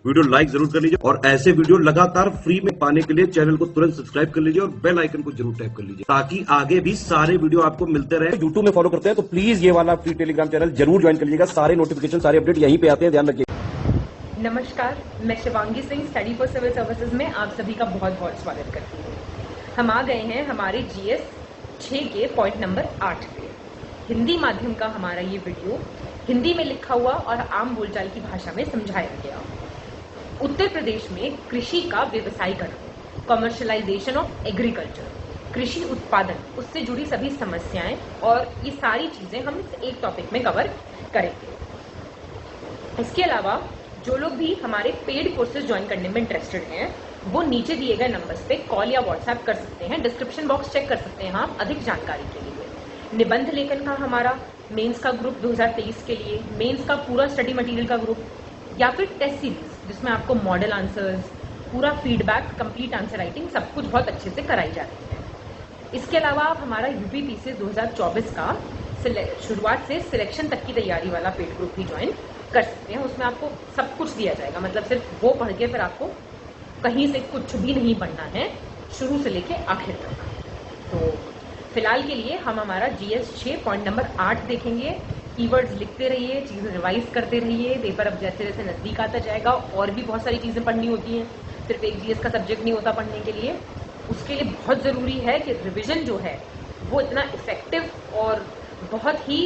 Video like जरूर कर लीजिए और ऐसे वीडियो लगातार फ्री में पाने के लिए चैनल को तुरंत सब्सक्राइब कर लीजिए और बेल आइकन को जरूर टैप कर लीजिए ताकि आगे भी सारे वीडियो आपको मिलते रहे। यूट्यूब में फॉलो करते हैं तो प्लीज ये वाला फ्री टेलीग्राम चैनल जरूर ज्वाइन कर लीजिएगा। सारे नोटिफिकेशन सारे अपडेट यहीं पे आते हैं, ध्यान रखिए। नमस्कार, मैं Shivangi Singh study for civil services में आप सभी का बहुत बहुत स्वागत करती हूँ। हम आ गए हैं हमारे GS 6 के पॉइंट नंबर 8 पे। हिंदी माध्यम का हमारा ये वीडियो हिंदी में लिखा हुआ और आम बोलचाल की भाषा में समझाया गया। उत्तर प्रदेश में कृषि का व्यवसायीकरण, कमर्शलाइजेशन ऑफ एग्रीकल्चर, कृषि उत्पादन, उससे जुड़ी सभी समस्याएं और ये सारी चीजें हम इस एक टॉपिक में कवर करेंगे। इसके अलावा जो लोग भी हमारे पेड कोर्सेज ज्वाइन करने में इंटरेस्टेड हैं वो नीचे दिए गए नंबर्स पे कॉल या व्हाट्सएप कर सकते हैं। डिस्क्रिप्शन बॉक्स चेक कर सकते हैं आप अधिक जानकारी के लिए। निबंध लेखन का हमारा मेंस का ग्रुप 2023 के लिए, मेंस का पूरा स्टडी मटेरियल का ग्रुप, या फिर टेस्ट सीरीज जिसमें आपको मॉडल आंसर्स, पूरा फीडबैक, कंप्लीट आंसर राइटिंग सब कुछ बहुत अच्छे से कराई जाती है। इसके अलावा आप हमारा UPPCS 2024 का शुरुआत से सिलेक्शन तक की तैयारी वाला पेड ग्रुप भी ज्वाइन कर सकते हैं। उसमें आपको सब कुछ दिया जाएगा, मतलब सिर्फ वो पढ़ के फिर आपको कहीं से कुछ भी नहीं पढ़ना है, शुरू से लेके आखिर तक। तो फिलहाल के लिए हम हमारा GS 6 पॉइंट नंबर 8 देखेंगे। कीवर्ड्स लिखते रहिए, चीजें रिवाइज करते रहिए। पेपर अब जैसे जैसे नजदीक आता जाएगा और भी बहुत सारी चीजें पढ़नी होती हैं, सिर्फ एक GS का सब्जेक्ट नहीं होता पढ़ने के लिए। उसके लिए बहुत जरूरी है कि रिविजन जो है वो इतना इफेक्टिव और बहुत ही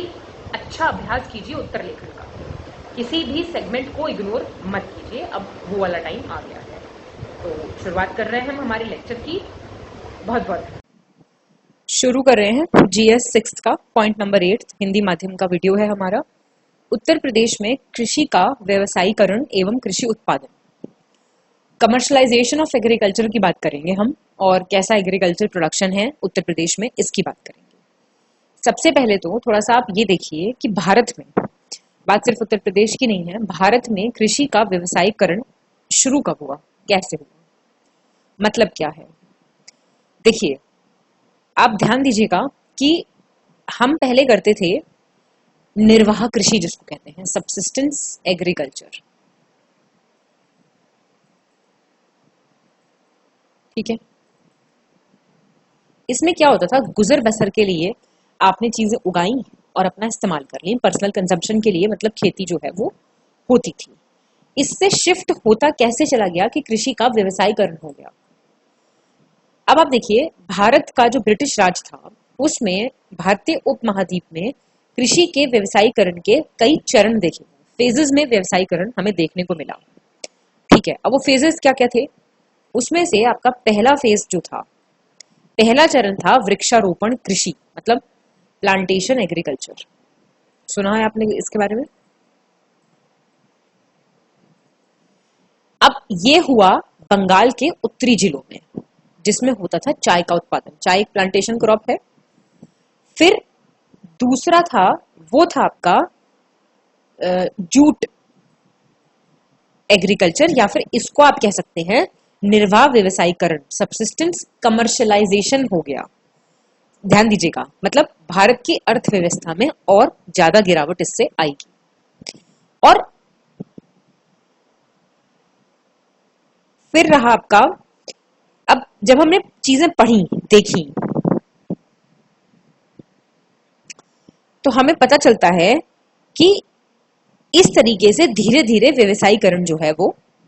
अच्छा अभ्यास कीजिए उत्तर लेखन का। किसी भी सेगमेंट को इग्नोर मत कीजिए, अब वो वाला टाइम आ गया है। तो शुरुआत कर रहे हैं हम हमारे लेक्चर की। बहुत बहुत शुरू कर रहे हैं GS 6 का पॉइंट नंबर 8 हिंदी माध्यम का वीडियो है हमारा। उत्तर प्रदेश में कृषि का व्यवसायीकरण एवं कृषि उत्पादन, कमर्शलाइजेशन ऑफ एग्रीकल्चर की बात करेंगे हम, और कैसा एग्रीकल्चर प्रोडक्शन है उत्तर प्रदेश में इसकी बात करेंगे। सबसे पहले तो थोड़ा सा आप ये देखिए कि भारत में, बात सिर्फ उत्तर प्रदेश की नहीं है, भारत में कृषि का व्यवसायीकरण शुरू कब हुआ, कैसे हुआ, मतलब क्या है। देखिए, आप ध्यान दीजिएगा कि हम पहले करते थे निर्वाह कृषि जिसको कहते हैं, सबसिस्टेंस एग्रीकल्चर, ठीक है। इसमें क्या होता था, गुजर बसर के लिए आपने चीजें उगाई और अपना इस्तेमाल कर ली, पर्सनल कंजम्पशन के लिए, मतलब खेती जो है वो होती थी। इससे शिफ्ट होता कैसे चला गया कि कृषि का व्यवसायीकरण हो गया। अब आप देखिए, भारत का जो ब्रिटिश राज था उसमें भारतीय उपमहाद्वीप में कृषि के व्यवसायीकरण के कई चरण देखे, फेजेस में व्यवसायीकरण हमें देखने को मिला, ठीक है। अब वो फेजेस क्या क्या थे, उसमें से आपका पहला फेज जो था, पहला चरण था वृक्षारोपण कृषि, मतलब प्लांटेशन एग्रीकल्चर। सुना है आपने इसके बारे में। अब ये हुआ बंगाल के उत्तरी जिलों में, जिसमें होता था चाय का उत्पादन, चाय एक प्लांटेशन क्रॉप है। फिर दूसरा था, वो था आपका जूट एग्रीकल्चर, या फिर इसको आप कह सकते हैं निर्वाह व्यवसायीकरण, सबसिस्टेंस कमर्शलाइजेशन हो गया। ध्यान दीजिएगा, मतलब भारत की अर्थव्यवस्था में और ज्यादा गिरावट इससे आएगी। और फिर रहा आपका, अब जब हमने चीजें पढ़ी देखी तो हमें पता चलता है कि इस तरीके से धीरे धीरे व्यवसायीकरण जो है वो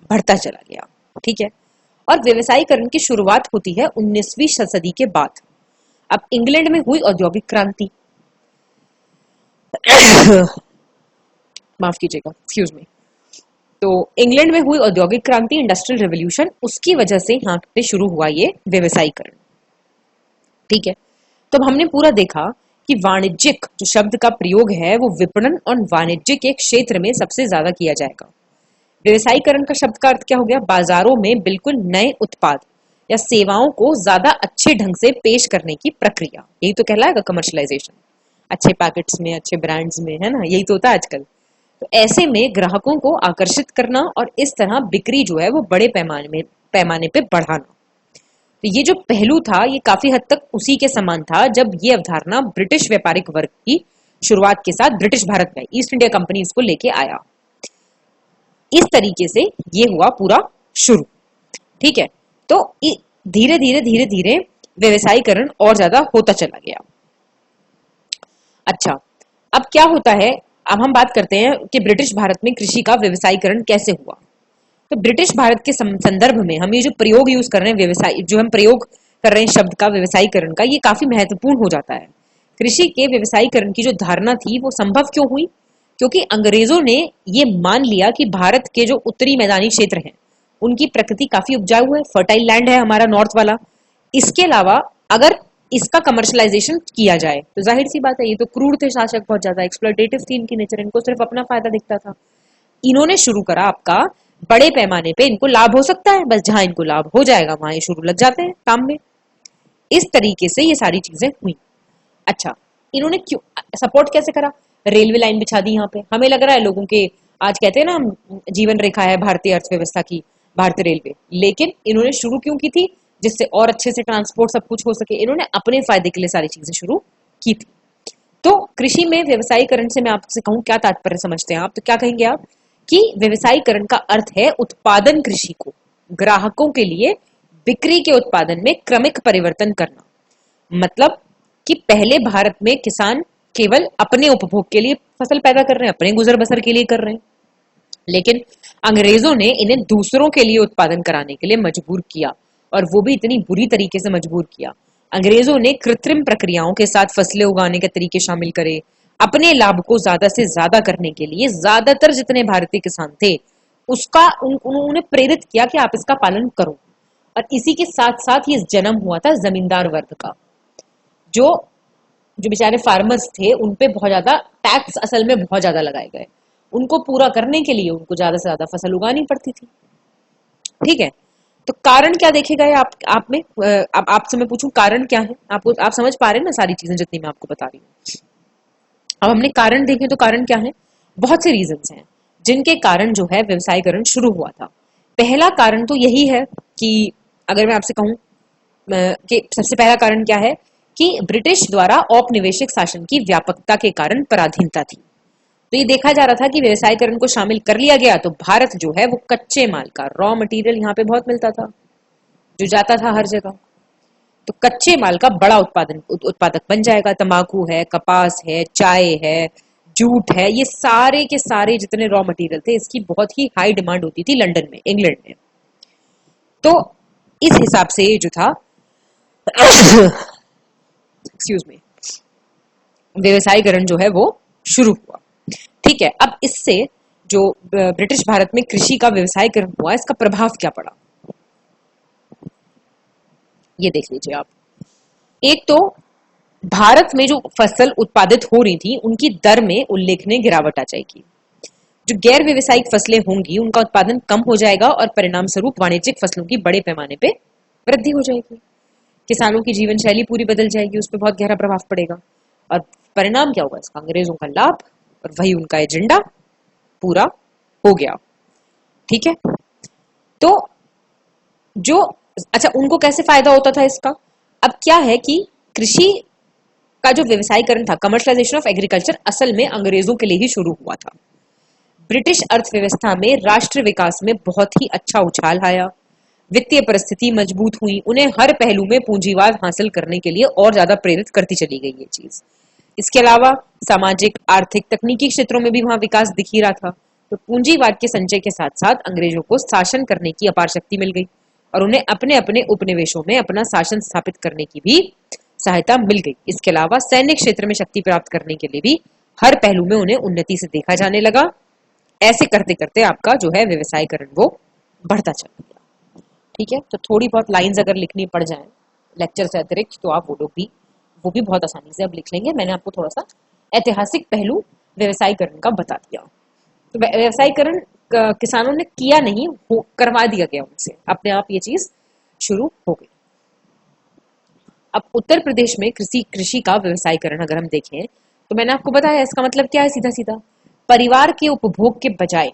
बढ़ता चला गया, ठीक है। और व्यवसायीकरण की शुरुआत होती है 19वीं सदी के बाद। अब इंग्लैंड में हुई औद्योगिक क्रांति माफ कीजिएगा, एक्सक्यूज मी। तो इंग्लैंड में हुई औद्योगिक क्रांति, इंडस्ट्रियल रेवोल्यूशन, उसकी वजह से यहाँ पे शुरू हुआ ये व्यवसायीकरण, ठीक है। तो हमने पूरा देखा कि वाणिज्यिक जो शब्द का प्रयोग है वो विपणन और वाणिज्य के क्षेत्र में सबसे ज्यादा किया जाएगा। व्यवसायीकरण का शब्द का अर्थ क्या हो गया, बाजारों में बिल्कुल नए उत्पाद या सेवाओं को ज्यादा अच्छे ढंग से पेश करने की प्रक्रिया, यही तो कहलाएगा कमर्शलाइजेशन। अच्छे पैकेट्स में, अच्छे ब्रांड्स में, है ना, यही तो होता है आजकल। तो ऐसे में ग्राहकों को आकर्षित करना और इस तरह बिक्री जो है वो बड़े पैमाने पे बढ़ाना। तो ये जो पहलू था ये काफी हद तक उसी के समान था जब ये अवधारणा ब्रिटिश व्यापारिक वर्ग की शुरुआत के साथ ब्रिटिश भारत में ईस्ट इंडिया कंपनी इसको लेके आया। इस तरीके से ये हुआ पूरा शुरू। ठीक है, तो धीरे धीरे धीरे धीरे व्यवसायीकरण और ज्यादा होता चला गया। अच्छा, अब क्या होता है, अब हम बात करते हैं कि ब्रिटिश भारत में कृषि का व्यवसायीकरण कैसे हुआ। तो ब्रिटिश भारत के संदर्भ में हम ये जो प्रयोग यूज कर रहे हैं, व्यवसाय जो हम प्रयोग कर रहे हैं शब्द का व्यवसायीकरण का, ये काफी महत्वपूर्ण हो जाता है। कृषि के व्यवसायीकरण की जो धारणा थी वो संभव क्यों हुई? क्योंकि अंग्रेजों ने ये मान लिया कि भारत के जो उत्तरी मैदानी क्षेत्र हैं उनकी प्रकृति काफी उपजाऊ है, फर्टाइल लैंड है हमारा नॉर्थ वाला। इसके अलावा अगर इसका कमर्शलाइजेशन किया जाए तो जाहिर सी बात है, ये तो क्रूर थे शासक, बहुत ज्यादा एक्सप्लॉयटेटिव थी इनकी नेचर, इनको सिर्फ अपना फायदा दिखता था। इन्होंने शुरू करा आपका बड़े पैमाने पे, इनको लाभ हो सकता है, बस जहां इनको लाभ हो जाएगा वहां ये शुरू लग जाते हैं काम में। इस तरीके से ये सारी चीजें हुई। अच्छा, इन्होंने क्यों सपोर्ट कैसे करा? रेलवे लाइन बिछा दी यहाँ पे। हमें लग रहा है लोगों के आज कहते हैं ना हम जीवन रेखा है भारतीय अर्थव्यवस्था की भारतीय रेलवे, लेकिन इन्होंने शुरू क्यों की थी? जिससे और अच्छे से ट्रांसपोर्ट सब कुछ हो सके। इन्होंने अपने फायदे के लिए सारी चीजें शुरू की थी। तो कृषि में व्यवसायीकरण से मैं आपसे कहूं क्या तात्पर्य समझते हैं आप, तो क्या कहेंगे आप कि व्यवसायीकरण का अर्थ है उत्पादन कृषि को ग्राहकों के लिए बिक्री के उत्पादन में क्रमिक परिवर्तन करना। मतलब कि पहले भारत में किसान केवल अपने उपभोग के लिए फसल पैदा कर रहे हैं, अपने गुजर बसर के लिए कर रहे हैं, लेकिन अंग्रेजों ने इन्हें दूसरों के लिए उत्पादन कराने के लिए मजबूर किया, और वो भी इतनी बुरी तरीके से मजबूर किया। अंग्रेजों ने कृत्रिम प्रक्रियाओं के साथ फसलें उगाने के तरीके शामिल करे। अपने लाभ को ज्यादा से ज्यादा करने के लिए ज्यादातर जितने भारतीय किसान थे उसका उन्होंने प्रेरित किया कि आप इसका पालन करो। और इसी के साथ साथ ये जन्म हुआ था जमींदार वर्ग का। जो जो बेचारे फार्मर्स थे उन पे बहुत ज्यादा टैक्स असल में बहुत ज्यादा लगाए गए। उनको पूरा करने के लिए उनको ज्यादा से ज्यादा फसल उगानी पड़ती थी। ठीक है, तो कारण क्या देखे गए आप में? आपसे मैं पूछूं कारण क्या है? आप समझ पा रहे हैं ना सारी चीजें जितनी मैं आपको बता रही हूँ? अब हमने कारण देखे तो कारण क्या है? बहुत से रीजंस हैं जिनके कारण जो है व्यवसायीकरण शुरू हुआ था। पहला कारण तो यही है कि अगर मैं आपसे कहूं कि सबसे पहला कारण क्या है कि ब्रिटिश द्वारा औपनिवेशिक शासन की व्यापकता के कारण पराधीनता थी। तो ये देखा जा रहा था कि व्यवसायीकरण को शामिल कर लिया गया तो भारत जो है वो कच्चे माल का रॉ मटेरियल यहाँ पे बहुत मिलता था, जो जाता था हर जगह, तो कच्चे माल का बड़ा उत्पादक बन जाएगा। तंबाकू है, कपास है, चाय है, जूट है, ये सारे के सारे जितने रॉ मटेरियल थे इसकी बहुत ही हाई डिमांड होती थी लंदन में, इंग्लैंड में। तो इस हिसाब से जो था एक्सक्यूज मी, व्यवसायीकरण जो है वो शुरू हुआ। ठीक है, अब इससे जो ब्रिटिश भारत में कृषि का व्यवसायीकरण हुआ इसका प्रभाव क्या पड़ा ये देख लीजिए आप। एक तो भारत में जो फसल उत्पादित हो रही थी उनकी दर में उल्लेखनीय गिरावट आ जाएगी। जो गैर व्यवसायिक फसलें होंगी उनका उत्पादन कम हो जाएगा और परिणाम स्वरूप वाणिज्यिक फसलों की बड़े पैमाने पे वृद्धि हो जाएगी। किसानों की जीवन शैली पूरी बदल जाएगी, उस पर बहुत गहरा प्रभाव पड़ेगा। और परिणाम क्या होगा इसका? अंग्रेजों का लाभ, और वही उनका एजेंडा पूरा हो गया। ठीक है, तो जो अच्छा उनको कैसे फायदा होता था इसका? अब क्या है कि कृषि का जो व्यवसायीकरण था, कमर्शलाइजेशन ऑफ एग्रीकल्चर, असल में अंग्रेजों के लिए ही शुरू हुआ था। ब्रिटिश अर्थव्यवस्था में राष्ट्र विकास में बहुत ही अच्छा उछाल आया, वित्तीय परिस्थिति मजबूत हुई, उन्हें हर पहलू में पूंजीवाद हासिल करने के लिए और ज्यादा प्रेरित करती चली गई ये चीज। इसके अलावा सामाजिक, आर्थिक, तकनीकी क्षेत्रों में भी वहां विकास दिख ही रहा था। तो पूंजीवाद के संचय के साथ साथ अंग्रेजों को शासन करने की अपार शक्ति मिल गई और उन्हें अपने अपने उपनिवेशों में अपना शासन स्थापित करने की भी सहायता मिल गई। इसके अलावा सैन्य क्षेत्र में शक्ति प्राप्त करने के लिए भी हर पहलू में उन्हें उन्नति से देखा जाने लगा। ऐसे करते करते आपका जो है व्यवसायीकरण वो बढ़ता चला गया। ठीक है, तो थोड़ी बहुत लाइंस अगर लिखनी पड़ जाए लेक्चर से अतिरिक्त तो आप वो भी बहुत आसानी से अब लिख लेंगे। मैंने आपको थोड़ा सा ऐतिहासिक पहलू व्यवसायीकरण का बता दिया। तो व्यवसायीकरण किसानों ने किया नहीं, करवा दिया गया उनसे, अपने आप ये चीज शुरू हो गई। अब उत्तर प्रदेश में कृषि का व्यवसायीकरण अगर हम देखें तो मैंने आपको बताया इसका मतलब क्या है, सीधा सीधा परिवार के उपभोग के बजाय,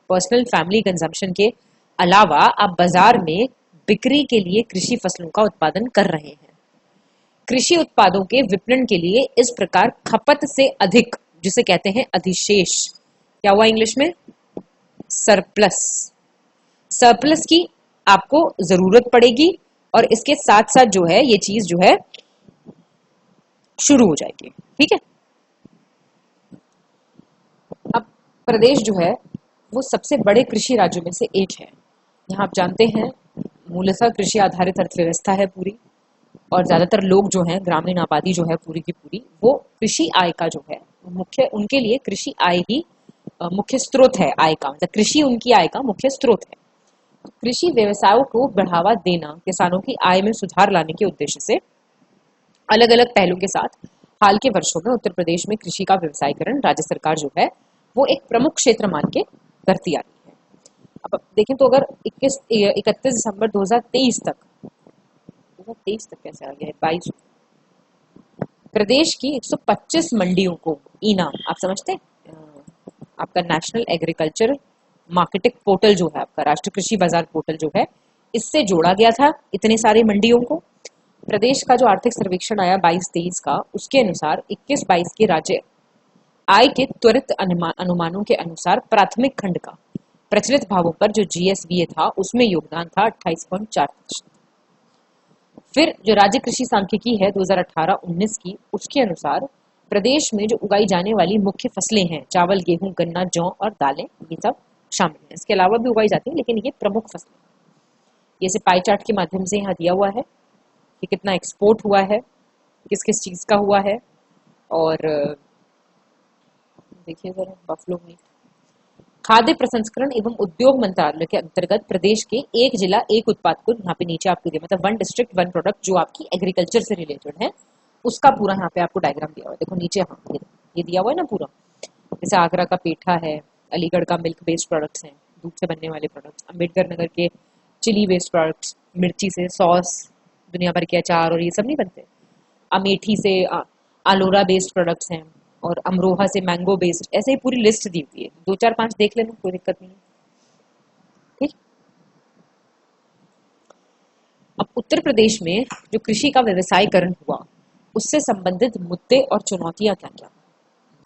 पर्सनल फैमिली कंजम्पशन के अलावा आप बाजार में बिक्री के लिए कृषि फसलों का उत्पादन कर रहे हैं। कृषि उत्पादों के विपणन के लिए इस प्रकार खपत से अधिक, जिसे कहते हैं अधिशेष, क्या हुआ इंग्लिश में? सरप्लस। सरप्लस की आपको जरूरत पड़ेगी और इसके साथ साथ जो है ये चीज जो है शुरू हो जाएगी। ठीक है, अब प्रदेश जो है वो सबसे बड़े कृषि राज्यों में से एक है। यहाँ आप जानते हैं मूलतः कृषि आधारित अर्थव्यवस्था है पूरी, और ज्यादातर लोग जो हैं, ग्रामीण आबादी जो है पूरी की पूरी, वो कृषि आय का जो है मुख्य, उनके लिए कृषि आय ही मुख्य स्रोत है आय का, मतलब कृषि उनकी आय का मुख्य स्रोत है। कृषि व्यवसायों को बढ़ावा देना, किसानों की आय में सुधार लाने के उद्देश्य से अलग अलग पहलों के साथ हाल के वर्षों में उत्तर प्रदेश में कृषि का व्यवसायीकरण राज्य सरकार जो है वो एक प्रमुख क्षेत्र मान के करती आ रही है। अब देखें तो अगर 31 दिसंबर 2023 तक, 2023 तक कैसे आ गया है, 22, प्रदेश की 125 मंडियों को इनाम, आप समझते हैं, आपका नेशनल एग्रीकल्चर मार्केटिंग पोर्टल जो है, आपका राष्ट्रीय कृषि बाजार पोर्टल जो है, इससे जोड़ा गया था इतने सारे मंडियों को। प्रदेश का जो आर्थिक सर्वेक्षण आया 22-23 का, उसके अनुसार 21-22 के राज्य आय के त्वरित अनुमानों के अनुसार प्राथमिक खंड का प्रचलित भावों पर जो जीएसवीए था उसमें योगदान था 28.4%। फिर जो राज्य कृषि सांख्यिकी है 2018-19 की, उसके अनुसार प्रदेश में जो उगाई जाने वाली मुख्य फसलें हैं, चावल, गेहूं, गन्ना, जौ और दालें, ये सब शामिल है। इसके अलावा भी उगाई जाती है, लेकिन ये प्रमुख फसलें। ये से पाई चार्ट के माध्यम से यहाँ दिया हुआ है कि कितना एक्सपोर्ट हुआ है, किस किस चीज का हुआ है। और देखिए जरा, बफलो मीट, खाद्य प्रसंस्करण एवं उद्योग मंत्रालय के अंतर्गत प्रदेश के एक जिला एक उत्पाद को यहाँ पे नीचे आपको दिया, मतलब 1 डिस्ट्रिक्ट 1 प्रोडक्ट, जो आपकी एग्रीकल्चर से रिलेटेड है, उसका पूरा यहाँ पे आपको डायग्राम दिया हुआ है। देखो नीचे, हाँ ये दिया हुआ है ना पूरा। जैसे आगरा का पेठा है, अलीगढ़ का मिल्क बेस्ड प्रोडक्ट्स हैं, दूध से बनने वाले प्रोडक्ट्स, अम्बेडकर नगर के चिली बेस्ड प्रोडक्ट्स, मिर्ची से सॉस, दुनिया भर के अचार और ये सब नहीं बनते। अमेठी से आलोरा बेस्ड प्रोडक्ट्स हैं, और अमरोहा से मैंगो बेस्ड, ऐसे ही पूरी लिस्ट दी हुई है। 2 4 5 देख लेना, कोई दिक्कत नहीं है। ठीक, अब उत्तर प्रदेश में जो कृषि का व्यवसायीकरण हुआ, उससे संबंधित मुद्दे और चुनौतियां क्या क्या,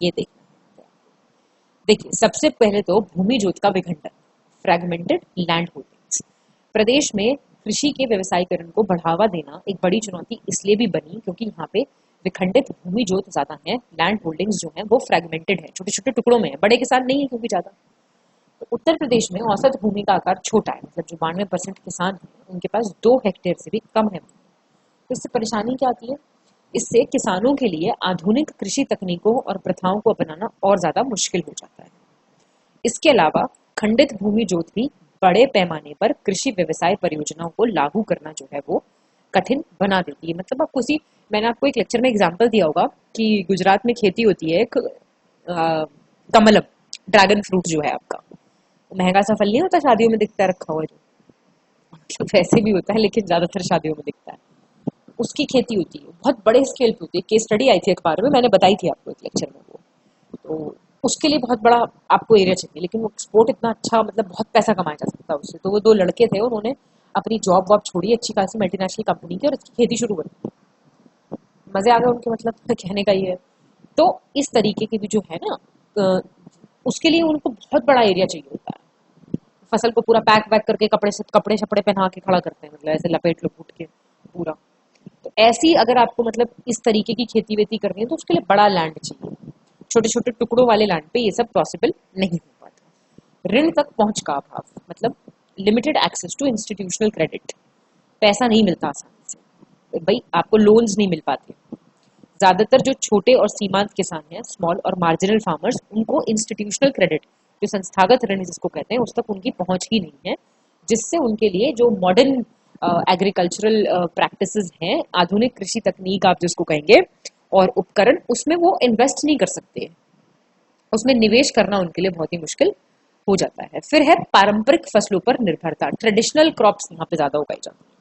ये देखना। देखिए, सबसे पहले तो भूमि जोत का विखंडन, फ्रैगमेंटेड लैंड होल्डिंग्स। प्रदेश में कृषि के व्यवसायीकरण को बढ़ावा देना एक बड़ी चुनौती इसलिए भी बनी क्योंकि यहाँ पे विखंडित भूमि जोत ज्यादा है, लैंड होल्डिंग्स जो है वो फ्रैगमेंटेड है, छोटे छोटे टुकड़ों में है, बड़े किसान नहीं है क्योंकि ज्यादा। तो उत्तर प्रदेश में औसत भूमि का आकार छोटा है, मतलब जो 92% किसान हैं उनके पास 2 हेक्टेयर से भी कम है। तो इससे परेशानी क्या आती है, इससे किसानों के लिए आधुनिक कृषि तकनीकों और प्रथाओं को अपनाना और ज्यादा मुश्किल हो जाता है। इसके अलावा खंडित भूमि जोत भी बड़े पैमाने पर कृषि व्यवसाय परियोजनाओं को लागू करना जो है वो कठिन बना देती है। मतलब आपको मैंने आपको एक लेक्चर में एग्जांपल दिया होगा कि गुजरात में खेती होती है एक कमलम, ड्रैगन फ्रूट जो है आपका, महंगा सा फल नहीं होता, शादियों में दिखता है रखा हुआ, जो मतलब वैसे भी होता है लेकिन ज्यादातर शादियों में दिखता है, उसकी खेती होती है, बहुत बड़े स्केल पे होती है। केस स्टडी आई थी अखबार में, मैंने बताई थी आपको एक लेक्चर में वो। तो उसके लिए बहुत बड़ा आपको एरिया चाहिए, लेकिन वो एक्सपोर्ट इतना अच्छा, मतलब बहुत पैसा कमाया जा सकता है उससे। तो वो 2 लड़के थे, उन्होंने अपनी जॉब वॉब छोड़ी अच्छी खासी मल्टीनेशनल कंपनी की और इसकी खेती शुरू कर दी। मजे आ गए उनके, मतलब कहने का ये है। तो इस तरीके की भी जो है ना, उसके लिए उनको बहुत बड़ा एरिया चाहिए होता है। फसल को पूरा पैक वैक करके कपड़े शपड़े पहना के खड़ा करते हैं, मतलब ऐसे लपेट लपूट के पूरा। तो ऐसी अगर आपको मतलब इस तरीके की खेती वेती करनी है तो उसके लिए बड़ा लैंड चाहिए। छोटे छोटे टुकड़ों वाले लैंड पे ये सब पॉसिबल नहीं हो पाता। ऋण तक पहुंच का अभाव, मतलब limited access to institutional credit, पैसा नहीं मिलता आसानी से, भाई आपको लोन्स नहीं मिल पाते। ज्यादातर जो छोटे और सीमांत किसान हैं, स्मॉल और मार्जिनल फार्मर्स, उनको इंस्टीट्यूशनल क्रेडिट, जो संस्थागत ऋण जिसको कहते हैं, उस तक उनकी पहुंच ही नहीं है, जिससे उनके लिए जो मॉडर्न एग्रीकल्चरल प्रैक्टिसेस हैं, आधुनिक कृषि तकनीक आप जिसको कहेंगे, और उपकरण, उसमें वो इन्वेस्ट नहीं कर सकते, उसमें निवेश करना उनके लिए बहुत ही मुश्किल हो जाता है। फिर है पारंपरिक फसलों पर निर्भरता, ट्रेडिशनल क्रॉप्स यहाँ पे ज्यादा उगाई जाती है।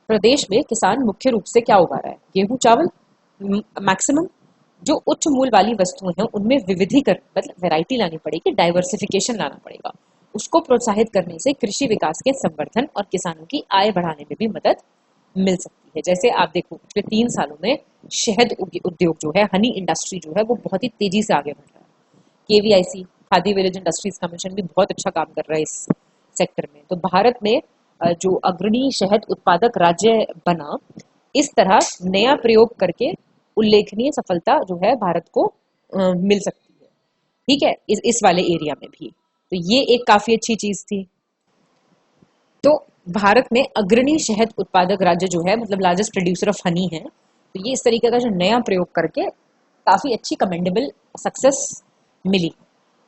प्रदेश में किसान मुख्य रूप से क्या उगा रहा है, गेहूं चावल मैक्सिमम। जो उच्च मूल्य वाली वस्तुएं हैं उनमें विविधीकरण, मतलब वैरायटी लानी पड़ेगी, डाइवर्सिफिकेशन लाना पड़ेगा। उसको प्रोत्साहित करने से कृषि विकास के संवर्धन और किसानों की आय बढ़ाने में भी मदद मिल सकती है। जैसे आप देखो पिछले 3 सालों में शहद उद्योग जो है, हनी इंडस्ट्री जो है, वो बहुत ही तेजी से आगे बढ़ रहा है। KVIC khadi village industries commission भी बहुत अच्छा काम कर रहा है इस सेक्टर में। तो भारत में जो अग्रणी शहद उत्पादक राज्य बना, इस तरह नया प्रयोग करके उल्लेखनीय सफलता जो है भारत को मिल सकती है। ठीक है, इस वाले एरिया में भी। तो ये एक काफी अच्छी चीज थी। तो भारत में अग्रणी शहद उत्पादक राज्य जो है, मतलब लार्जेस्ट प्रोड्यूसर ऑफ हनी है, तो ये इस तरीके का जो नया प्रयोग करके काफी अच्छी कमेंडेबल सक्सेस मिली।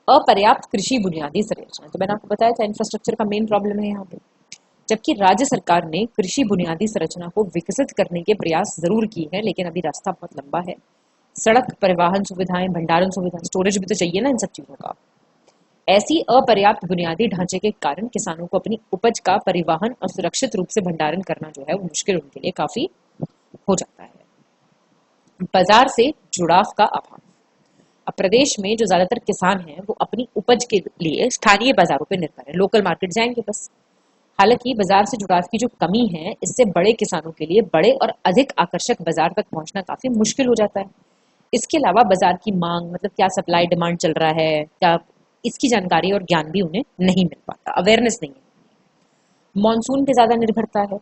अपर्याप्त कृषि बुनियादी संरचना, तो मैंने आपको बताया था इंफ्रास्ट्रक्चर का मेन प्रॉब्लम है यहाँ पे। जबकि राज्य सरकार ने कृषि बुनियादी संरचना को विकसित करने के प्रयास जरूर किए हैं, लेकिन अभी रास्ता बहुत लंबा है। सड़क, परिवहन सुविधाएं, भंडारण सुविधाएं, स्टोरेज भी तो चाहिए ना इन सब चीजों का। ऐसी अपर्याप्त बुनियादी ढांचे के कारण किसानों को अपनी उपज का परिवहन और सुरक्षित रूप से भंडारण करना जो है वो मुश्किल उनके लिए काफी हो जाता है। बाजार से जुड़ाव का अभाव। अब प्रदेश में जो ज्यादातर किसान हैं वो अपनी उपज के लिए स्थानीय बाजारों पर निर्भर है, लोकल मार्केट जाएंगे बस। हालांकि बाजार से जुड़ाव की जो कमी है, इससे बड़े किसानों के लिए बड़े और अधिक आकर्षक बाजार तक पहुंचना काफी मुश्किल हो जाता है। इसके अलावा बाजार की मांग, मतलब क्या सप्लाई डिमांड चल रहा है, क्या, इसकी जानकारी और ज्ञान भी उन्हें नहीं मिल पाता, अवेयरनेस नहीं है। मॉनसून पे ज्यादा निर्भरता है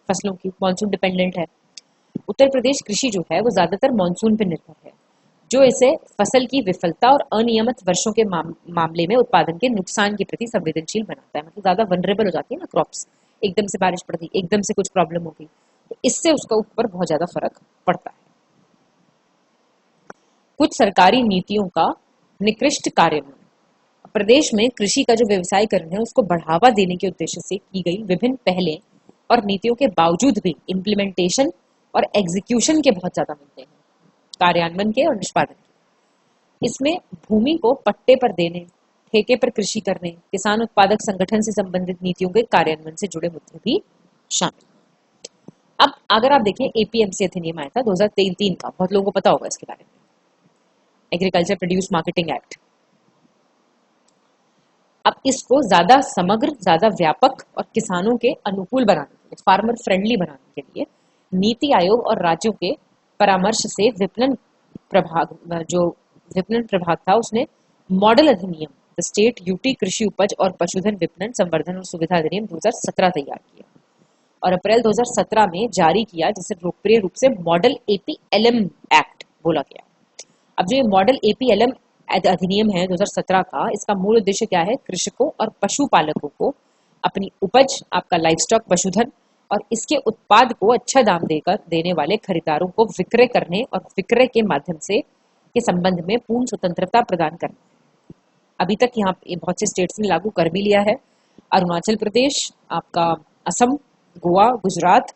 फसलों की, मॉनसून डिपेंडेंट है। उत्तर प्रदेश कृषि जो है वो ज्यादातर मॉनसून पे निर्भर है, जो इसे फसल की विफलता और अनियमित वर्षों के मामले में उत्पादन के नुकसान के प्रति संवेदनशील बनाता है। मतलब ज्यादा वनरेबल हो जाती है ना क्रॉप्स, एकदम से बारिश पड़ गई, एकदम से कुछ प्रॉब्लम हो गई, तो इससे उसका ऊपर बहुत ज्यादा फर्क पड़ता है। कुछ सरकारी नीतियों का निकृष्ट कार्यान्वयन। प्रदेश में कृषि का जो व्यवसायीकरण है उसको बढ़ावा देने के उद्देश्य से की गई विभिन्न पहलें और नीतियों के बावजूद भी इम्प्लीमेंटेशन और एग्जीक्यूशन के बहुत ज्यादा मुद्दे हैं, कार्यान्वयन के और निष्पादन के। इसमें भूमि को पट्टे पर देने, ठेके पर कृषि करने, किसान उत्पादक संगठन से संबंधित नीतियों के कार्यान्वयन से जुड़े मुद्दे भी शामिल। अब अगर आप देखें एपीएमसी अधिनियम आया था 2003 का, बहुत लोगों को पता होगा इसके बारे में, एग्रीकल्चर प्रोड्यूस मार्केटिंग एक्ट। अब इसको ज्यादा समग्र, ज्यादा व्यापक और किसानों के अनुकूल बनाने के लिए, फार्मर फ्रेंडली बनाने के लिए नीति आयोग और राज्यों के परामर्श से विपणन प्रभाग था, उसने मॉडल अधिनियम, द स्टेट यूटी कृषि उपज और पशुधन विपणन संवर्धन और सुविधा अधिनियम 2017 तैयार किया और अप्रैल 2017 में जारी किया, जिसे लोकप्रिय रूप से मॉडल एपीएलएम एक्ट बोला गया। अब जो ये मॉडल एपीएलएम अधिनियम है 2017 का, इसका मूल उद्देश्य क्या है? कृषकों और पशुपालकों को अपनी उपज, आपका लाइवस्टॉक पशुधन और इसके उत्पाद को अच्छा दाम देकर देने वाले खरीदारों को विक्रय करने और विक्रय के माध्यम से के संबंध में पूर्ण स्वतंत्रता प्रदान करना। अभी तक यहाँ बहुत से स्टेट्स ने लागू कर भी लिया है। अरुणाचल प्रदेश, आपका असम, गोवा, गुजरात,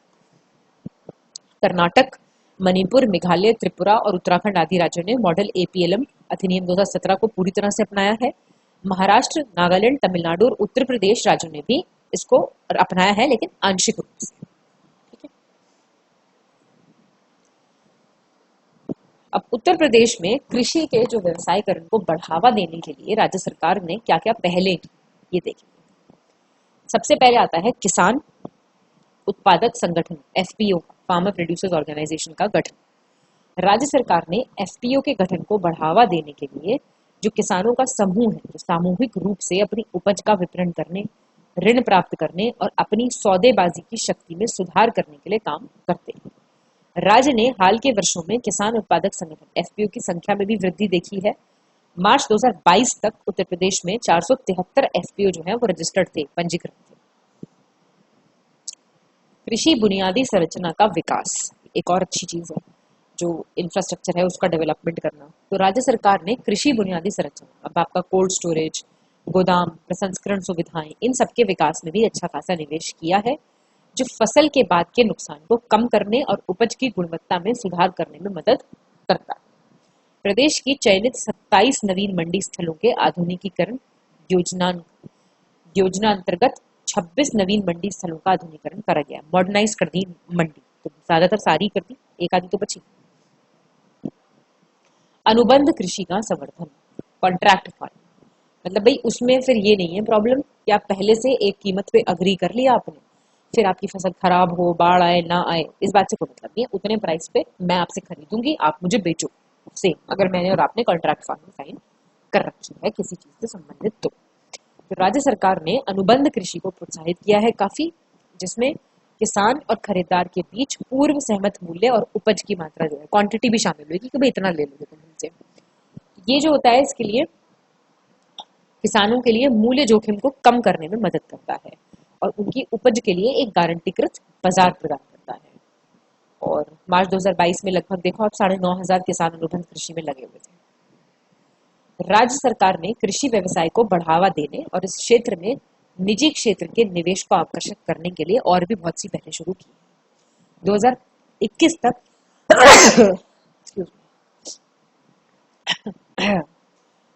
कर्नाटक, मणिपुर, मेघालय, त्रिपुरा और उत्तराखंड आदि राज्यों ने मॉडल एपीएलएम अधिनियम 2017 को पूरी तरह से अपनाया है। महाराष्ट्र, नागालैंड, तमिलनाडु और उत्तर प्रदेश राज्यों ने भी इसको अपनाया है, लेकिन आंशिक रूप से। ठीक है। अब उत्तर प्रदेश में कृषि के जो व्यवसायीकरण को बढ़ावा देने के लिए राज्य सरकार ने क्या क्या पहले की, ये देखिए। सबसे पहले आता है किसान उत्पादक संगठन, एफपीओ, फार्मर प्रोड्यूसर्स ऑर्गेनाइजेशन का गठन। राज्य सरकार ने एफपीओ के गठन को बढ़ावा देने के लिए जो किसानों का समूह है, जो सामूहिक रूप से अपनी उपज का विपणन करने, ऋण प्राप्त करने और अपनी सौदेबाजी की शक्ति में सुधार करने के लिए काम करते हैं। राज्य ने हाल के वर्षों में किसान उत्पादक संगठन एफपीओ की संख्या में भी वृद्धि देखी है। मार्च 2022 तक उत्तर प्रदेश में 473 एफपीओ जो है वो रजिस्टर्ड थे, पंजीकृत थे। कृषि बुनियादी संरचना का विकास एक और अच्छी चीज है, जो इंफ्रास्ट्रक्चर है उसका डेवलपमेंट करना। तो राज्य सरकार ने कृषि बुनियादी संरचना, अब आपका कोल्ड स्टोरेज, गोदाम, प्रसंस्करण सुविधाएं, इन सबके विकास में भी अच्छा खासा निवेश किया है, जो फसल के बाद के नुकसान को कम करने और उपज की गुणवत्ता में सुधार करने में मदद करता है। प्रदेश की चयनित 27 नवीन मंडी स्थलों के आधुनिकीकरण योजना अंतर्गत 26 नवीन मंडी स्थलों का आधुनिकीकरण करा गया, मॉडर्नाइज कर दी मंडी, तो ज्यादातर सारी कर दी, एक आधी तो बची। अनुबंध कृषि का संवर्धन, कॉन्ट्रैक्ट फार्म, मतलब भाई उसमें फिर ये नहीं है प्रॉब्लम कि आप पहले से एक कीमत पे अग्री कर लिया आपने, फिर आपकी फसल खराब हो, बाढ़ आए ना आए, इस बात से कोई मतलब नहीं है। उतने प्राइस पे मैं आपसे खरीदूंगी, आप मुझे बेचो। सेम अगर मैंने और आपने कॉन्ट्रैक्ट फार्म में साइन कर रखी है किसी चीज से संबंधित। तो राज्य सरकार ने अनुबंध कृषि को प्रोत्साहित किया है काफी, जिसमें किसान और खरीदार के बीच पूर्व सहमत मूल्य और उपज की मात्रा जो है, क्वांटिटी भी शामिल हुई कि भाई इतना ले लोगे तुम हमसे। ये जो होता है इसके लिए किसानों के लिए मूल्य जोखिम को कम करने में मदद करता है और उनकी उपज के लिए एक गारंटीकृत बाजार प्रदान करता है। और मार्च 2022 में लगभग देखो आप 9,500 किसान अनुबंध कृषि में लगे हुए थे। राज्य सरकार ने कृषि व्यवसाय को बढ़ावा देने और इस क्षेत्र में निजी क्षेत्र के निवेश को आकर्षित करने के लिए और भी बहुत सी पहले शुरू की। 2021 तक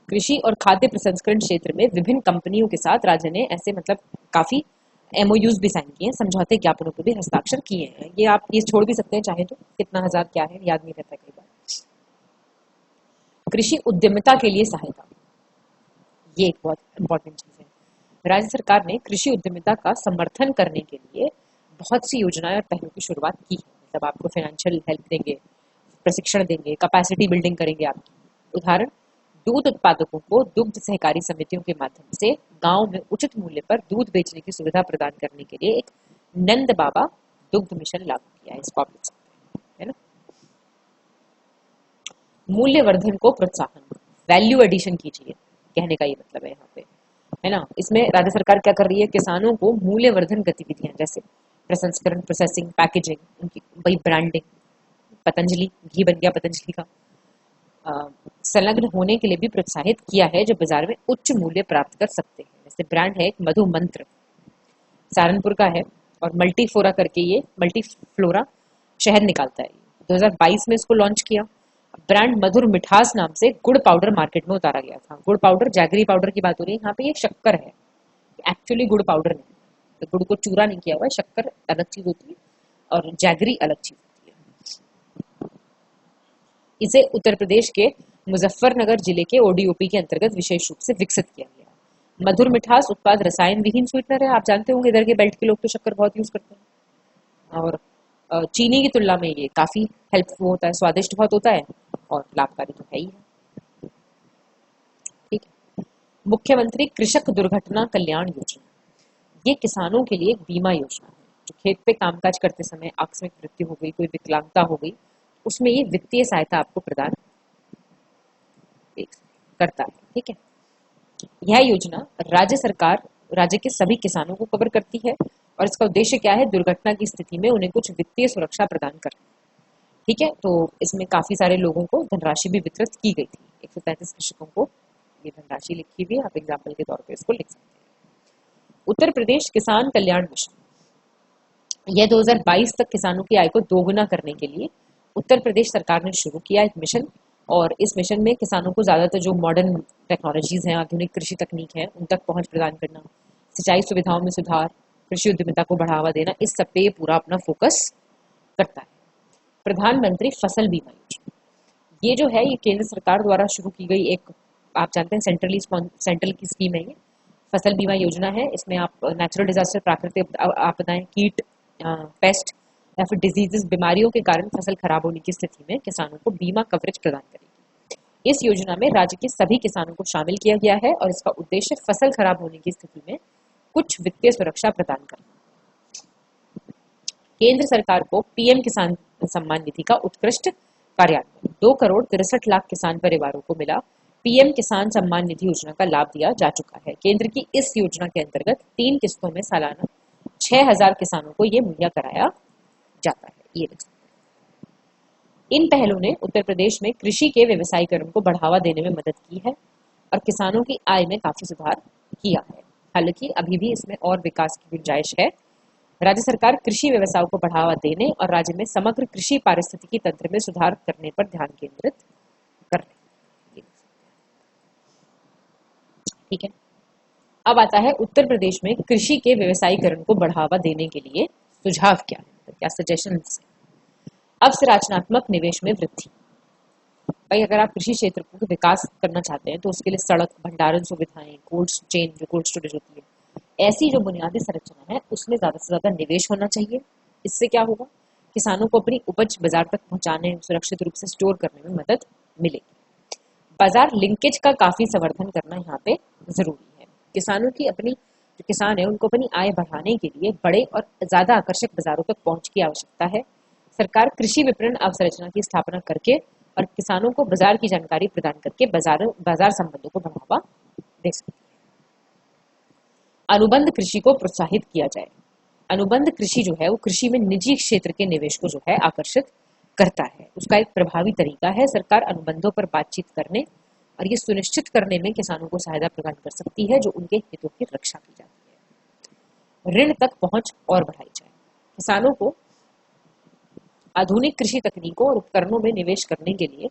कृषि और खाद्य प्रसंस्करण क्षेत्र में विभिन्न कंपनियों के साथ राज्य ने ऐसे मतलब काफी एमओयूज भी साइन किए हैं, समझौते ज्ञापनों पर भी हस्ताक्षर किए हैं। ये आप ये छोड़ भी सकते हैं चाहे तो, कितना हजार क्या है याद नहीं रहता कई बार। कृषि उद्यमिता के लिए सहायता, ये एक बहुत इंपॉर्टेंट चीज है। राज्य सरकार ने कृषि उद्यमिता का समर्थन करने के लिए बहुत सी योजनाएं और पहलों की शुरुआत की है। मतलब आपको फाइनेंशियल हेल्प देंगे, प्रशिक्षण देंगे, कैपेसिटी बिल्डिंग करेंगे आपकी। उदाहरण, दूध उत्पादकों को दुग्ध सहकारी समितियों के माध्यम से गांव में उचित मूल्य पर दूध बेचने की सुविधा प्रदान करने के लिए एक नंद बाबा दुग्ध मिशन लागू किया है। इसको आप लिख सकते हैं, है ना। मूल्यवर्धन को प्रोत्साहन, वैल्यू एडिशन कीजिए, कहने का ये मतलब है यहाँ पे, है ना। इसमें राज्य सरकार क्या कर रही है, किसानों को मूल्यवर्धन गतिविधियां जैसे प्रसंस्करण, प्रोसेसिंग, पैकेजिंग, उनकी वही ब्रांडिंग, पतंजलि घी बन गया पतंजलि का, संलग्न होने के लिए भी प्रोत्साहित किया है, जो बाजार में उच्च मूल्य प्राप्त कर सकते हैं। जैसे ब्रांड है एक मधु मंत्र, सहारनपुर का है, और मल्टीफ्लोरा करके ये मल्टीफ्लोरा शहद निकालता है। 2022 में इसको लॉन्च किया। ब्रांड मधुर मिठास नाम से गुड़ पाउडर मार्केट में उतारा गया था। गुड़ पाउडर, जैगरी पाउडर की बात हो रही है यहाँ पे, ये शक्कर है, एक्चुअली गुड़ पाउडर नहीं, तो गुड़ को चूरा नहीं किया हुआ है, शक्कर अलग चीज होती है और जैगरी अलग चीज होती है। इसे उत्तर प्रदेश के मुजफ्फरनगर जिले के ओडीओपी के अंतर्गत विशेष रूप से विकसित किया गया। मधुर मिठास उत्पाद रसायन विहीन स्वीटनर है। आप जानते होंगे इधर के बेल्ट के लोग तो शक्कर बहुत यूज करते हैं, और चीनी की तुलना में ये काफी हेल्पफुल होता है, स्वादिष्ट बहुत होता है और लाभकारी तो है ही है। ठीक है। मुख्यमंत्री कृषक दुर्घटना कल्याण योजना, ये किसानों के लिए एक बीमा योजना है। जो खेत पे कामकाज करते समय आकस्मिक मृत्यु हो गई, कोई विकलांगता हो गई, उसमें ये वित्तीय सहायता आपको प्रदान करता है। ठीक है। यह योजना राज्य सरकार राज्य के सभी किसानों को कवर करती है और इसका उद्देश्य क्या है, दुर्घटना की स्थिति में उन्हें कुछ वित्तीय सुरक्षा प्रदान करना। ठीक है। तो इसमें काफी सारे लोगों को धनराशि भी वितरित की गई थी। 135 कृषकों को ये धनराशि लिखी हुई है, आप एग्जाम्पल के तौर पर इसको लिख सकते हैं। उत्तर प्रदेश किसान कल्याण मिशन, यह 2022 तक किसानों की आय को दोगुना करने के लिए उत्तर प्रदेश सरकार ने शुरू किया एक मिशन। और इस मिशन में किसानों को ज्यादातर जो मॉडर्न टेक्नोलॉजीज हैं, आधुनिक कृषि तकनीक है, उन तक पहुंच प्रदान करना, सिंचाई सुविधाओं में सुधार, कृषि उद्यमिता को बढ़ावा देना, इस सब पे पूरा अपना फोकस करता है। प्रधानमंत्री फसल बीमा योजना, ये जो है ये केंद्र सरकार द्वारा शुरू की गई एक, आप जानते हैं सेंट्रल की स्कीम है। ये फसल बीमा योजना है। इसमें आप नेचुरल डिजास्टर, प्राकृतिक आपदाएं, कीट, पेस्ट या फिर डिजीजेस, बीमारियों के कारण फसल खराब होने की स्थिति में किसानों को बीमा कवरेज प्रदान करेगी। इस योजना में राज्य के सभी किसानों को शामिल किया गया है और इसका उद्देश्य फसल खराब होने की स्थिति में कुछ वित्तीय सुरक्षा प्रदान करना। केंद्र सरकार को पीएम किसान सम्मान निधि का उत्कृष्ट कार्यान्वयन, 2,63,00,000 किसान परिवारों को मिला पीएम किसान सम्मान निधि योजना का लाभ दिया जा चुका है। केंद्र की इस योजना के अंतर्गत 3 किस्तों में सालाना 6,000 किसानों को ये मुहैया कराया जाता है। ये लिख सकते हैं। इन पहलों ने उत्तर प्रदेश में कृषि के व्यवसायीकरण को बढ़ावा देने में मदद की है और किसानों की आय में काफी सुधार किया है। हालांकि अभी भी इसमें और विकास की गुंजाइश है। राज्य सरकार कृषि व्यवसाय को बढ़ावा देने और राज्य में समग्र कृषि पारिस्थितिकी तंत्र में सुधार करने पर ध्यान केंद्रित कर रही है। ठीक है। अब आता है उत्तर प्रदेश में कृषि के व्यवसायीकरण को बढ़ावा देने के लिए सुझाव क्या है, क्या सजेशंस। अवसरचनात्मक निवेश में वृद्धि, भाई अगर आप कृषि क्षेत्र को विकास करना चाहते हैं तो उसके लिए सड़क, भंडारण सुविधाएं, कोल्ड चेन, जो कोल्ड स्टोरेज होती है, ऐसी जो बुनियादी संरचना है उसमें ज्यादा से ज्यादा निवेश होना चाहिए। इससे क्या होगा, किसानों को अपनी उपज बाजार तक पहुंचाने, सुरक्षित रूप से स्टोर करने में मदद मिलेगी। बाजार लिंकेज का काफी संवर्धन करना यहाँ पे जरूरी है। किसानों की अपनी जो किसान है उनको अपनी आय बढ़ाने के लिए बड़े और ज्यादा आकर्षक बाजारों तक पहुंच की आवश्यकता है। सरकार कृषि विपणन अवसंरचना की स्थापना करके और किसानों को बाजार की जानकारी प्रदान करके बाजार संबंधों को बढ़ावा दे सकती है। अनुबंध कृषि को प्रोत्साहित किया जाए। अनुबंध कृषि जो है वो कृषि में निजी क्षेत्र के निवेश को जो है आकर्षित करता है। उसका एक प्रभावी तरीका है। सरकार अनुबंधों पर बातचीत करने और ये सुनिश्चित करने में किसानों को सहायता प्रदान कर सकती है जो उनके हितों की रक्षा की जाती है। ऋण तक पहुंच और बढ़ाई जाए। किसानों को आधुनिक कृषि तकनीकों और उपकरणों में निवेश करने के लिए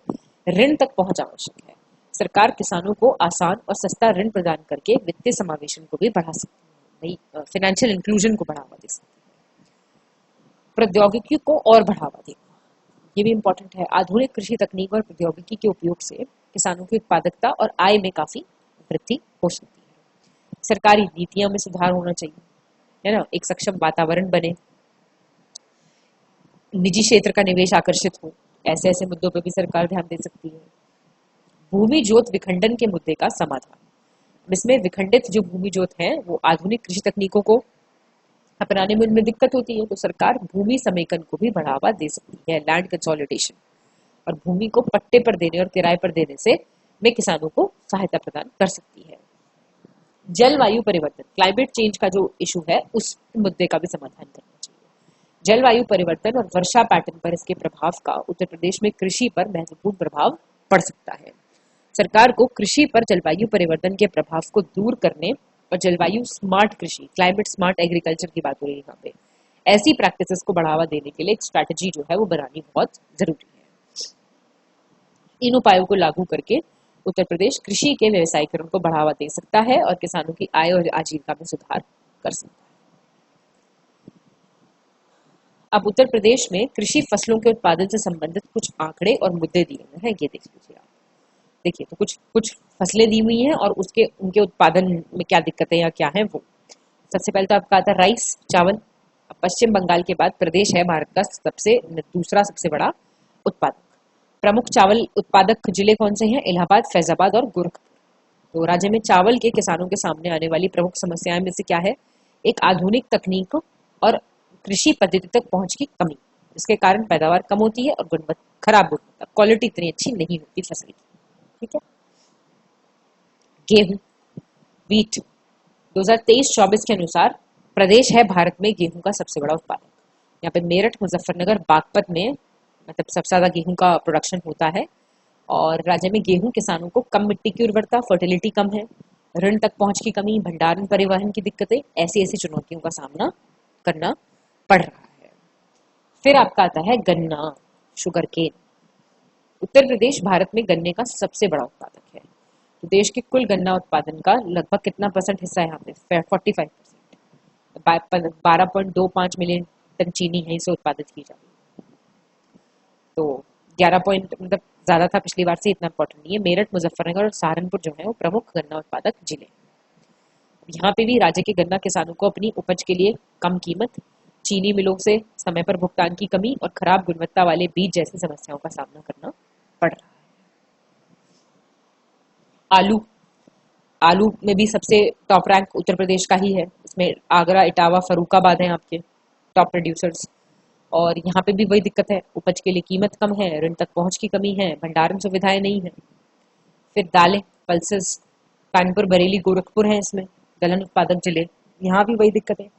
ऋण तक पहुंच आवश्यक है। सरकार किसानों को आसान और सस्ता ऋण प्रदान करके वित्तीय समावेशन को भी बढ़ा सकती है, फाइनेंशियल इंक्लूजन को बढ़ावा दे सकती है। प्रौद्योगिकी को और बढ़ावा देना ये भी इम्पोर्टेंट है। आधुनिक कृषि तकनीक और प्रौद्योगिकी के उपयोग से किसानों की उत्पादकता और आय में काफी वृद्धि हो सकती है। सरकारी नीतियों में सुधार होना चाहिए, है ना। एक सक्षम वातावरण बने, निजी क्षेत्र का निवेश आकर्षित हो, ऐसे ऐसे मुद्दों पर भी सरकार ध्यान दे सकती है। भूमि जोत विखंडन के मुद्दे का समाधान। इसमें विखंडित जो भूमि जोत है वो आधुनिक कृषि तकनीकों को अपनाने में उनमें दिक्कत होती है, तो सरकार भूमि समेकन को भी बढ़ावा दे सकती है, लैंड कंसोलिडेशन, और भूमि को पट्टे पर देने और किराए पर देने से में किसानों को सहायता प्रदान कर सकती है। जलवायु परिवर्तन, क्लाइमेट चेंज का जो इशू है उस मुद्दे का भी समाधान करना चाहिए। जलवायु परिवर्तन और वर्षा पैटर्न पर इसके प्रभाव का उत्तर प्रदेश में कृषि पर महत्वपूर्ण प्रभाव पड़ सकता है। सरकार को कृषि पर जलवायु परिवर्तन के प्रभाव को दूर करने और जलवायु स्मार्ट कृषि, क्लाइमेट स्मार्ट एग्रीकल्चर की बात हो रही है यहाँ पे, ऐसी प्रैक्टिसेस को बढ़ावा देने के लिए एक स्ट्रैटेजी जो है वो बनानी बहुत जरूरी है। इन उपायों को लागू करके उत्तर प्रदेश कृषि के व्यवसायीकरण को बढ़ावा दे सकता है और किसानों की आय और आजीविका में सुधार कर सकता है। अब उत्तर प्रदेश में कृषि फसलों के उत्पादन से संबंधित कुछ आंकड़े और मुद्दे दिए हुए हैं, ये देख लीजिए आप। देखिए, तो कुछ फसलें दी हुई हैं और उनके उत्पादन में क्या दिक्कतें या क्या है वो। सबसे पहले तो आपका आता है राइस, चावल। पश्चिम बंगाल के बाद प्रदेश है भारत का दूसरा सबसे बड़ा उत्पादक। प्रमुख चावल उत्पादक जिले कौन से हैं? इलाहाबाद, फैजाबाद और गोरखपुर। तो राज्य में चावल के किसानों के सामने आने वाली प्रमुख समस्याएं में से क्या है? एक आधुनिक तकनीक और कृषि पद्धति तक पहुंच की कमी, जिसके कारण पैदावार कम होती है और खराब गुणवत्ता, क्वालिटी इतनी अच्छी नहीं होती फसल की। ठीक है। गेहूं, व्हीट, 2023-24 के अनुसार प्रदेश है भारत में गेहूं का सबसे बड़ा उत्पादक। यहाँ पे मेरठ, मुजफ्फरनगर, बागपत में मतलब सबसे ज्यादा गेहूं का प्रोडक्शन होता है। और राज्य में गेहूं किसानों को कम मिट्टी की उर्वरता, फर्टिलिटी कम है, ऋण तक पहुंच की कमी, भंडारण परिवहन की दिक्कतें, ऐसी ऐसी चुनौतियों का सामना करना पड़ रहा है। फिर आपका आता है गन्ना, शुगर केन। उत्तर प्रदेश भारत में गन्ने का सबसे बड़ा उत्पादक है। तो देश के कुल गन्ना उत्पादन का लगभग कितना परसेंट हिस्सा है यहाँ पे? 45%। 12.25 मिलियन टन चीनी यहीं से उत्पादित की जाती है। तो 11 पॉइंट मतलब ज्यादा था पिछली बार से, इतना इंपॉर्टेंट नहीं है। मेरठ, मुजफ्फरनगर और सहारनपुर जो है वो प्रमुख गन्ना उत्पादक जिले। यहाँ पे भी राज्य के गन्ना किसानों को अपनी उपज के लिए कम कीमत, चीनी मिलों से समय पर भुगतान की कमी और खराब गुणवत्ता वाले बीज जैसी समस्याओं का सामना करना पड़ रहा है। आलू में भी सबसे टॉप रैंक उत्तर प्रदेश का ही है। इसमें आगरा, इटावा, फरुखाबाद हैं आपके टॉप प्रोड्यूसर्स। और यहाँ पे भी वही दिक्कत है, उपज के लिए कीमत कम है, ऋण तक पहुंच की कमी है, भंडारण सुविधाएं नहीं है। फिर दालें, पल्सेस, कानपुर, बरेली, गोरखपुर हैं इसमें दलहन उत्पादक जिले। यहाँ भी वही दिक्कत है,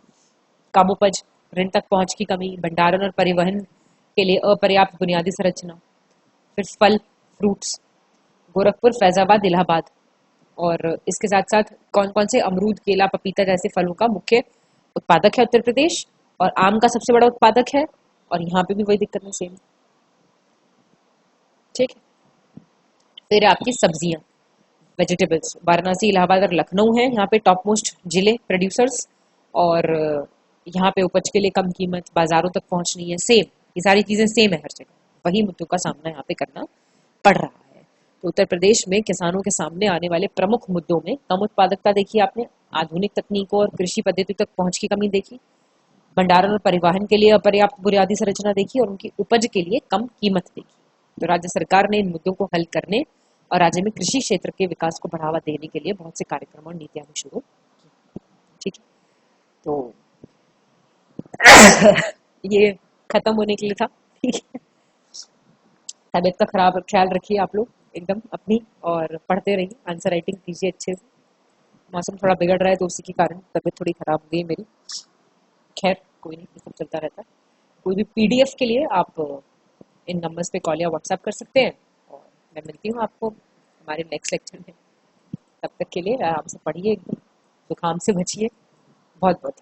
कम उपज, ऋण तक पहुंच की कमी, भंडारण और परिवहन के लिए अपर्याप्त बुनियादी संरचना। फिर फल, फ्रूट्स, गोरखपुर, फैजाबाद, इलाहाबाद। और इसके साथ साथ कौन कौन से? अमरूद, केला, पपीता जैसे फलों का मुख्य उत्पादक है उत्तर प्रदेश, और आम का सबसे बड़ा उत्पादक है। और यहाँ पे भी वही दिक्कत है, सेम। ठीक है। फिर आपकी सब्जियां, वेजिटेबल्स, वाराणसी, इलाहाबाद और लखनऊ है यहाँ पे टॉप मोस्ट जिले प्रोड्यूसर्स। और यहाँ पे उपज के लिए कम कीमत, बाजारों तक पहुंच नहीं है, सेम। ये सारी चीजें सेम है हर जगह, वही मुद्दों का सामना यहाँ पे करना पड़ रहा है। तो उत्तर प्रदेश में किसानों के सामने आने वाले प्रमुख मुद्दों में कम उत्पादकता देखी आपने, आधुनिक तकनीकों और कृषि पद्धति तक पहुंच की कमी देखी, भंडारण और परिवहन के लिए अपर्याप्त बुनियादी संरचना देखी, और उनकी उपज के लिए कम कीमत देखी। तो राज्य सरकार ने इन मुद्दों को हल करने और राज्य में कृषि क्षेत्र के विकास को बढ़ावा देने के लिए बहुत से कार्यक्रम और नीतियां भी शुरू की। ठीक है, तो ये खत्म होने के लिए था। ठीक है, तबीयत का खराब ख्याल रखिए आप लोग एकदम अपनी, और पढ़ते रहिए, आंसर राइटिंग कीजिए अच्छे से। मौसम थोड़ा बिगड़ रहा है तो उसी के कारण तबीयत थोड़ी खराब हो गई मेरी। खैर कोई नहीं, ये सब चलता रहता है। कोई भी पीडीएफ के लिए आप इन नंबर्स पे कॉल या व्हाट्सएप कर सकते हैं, और मैं मिलती हूँ आपको हमारे नेक्स्ट लेक्चर में। तब तक के लिए आराम से पढ़िए, एकदम जुकाम से बचिए। बहुत बहुत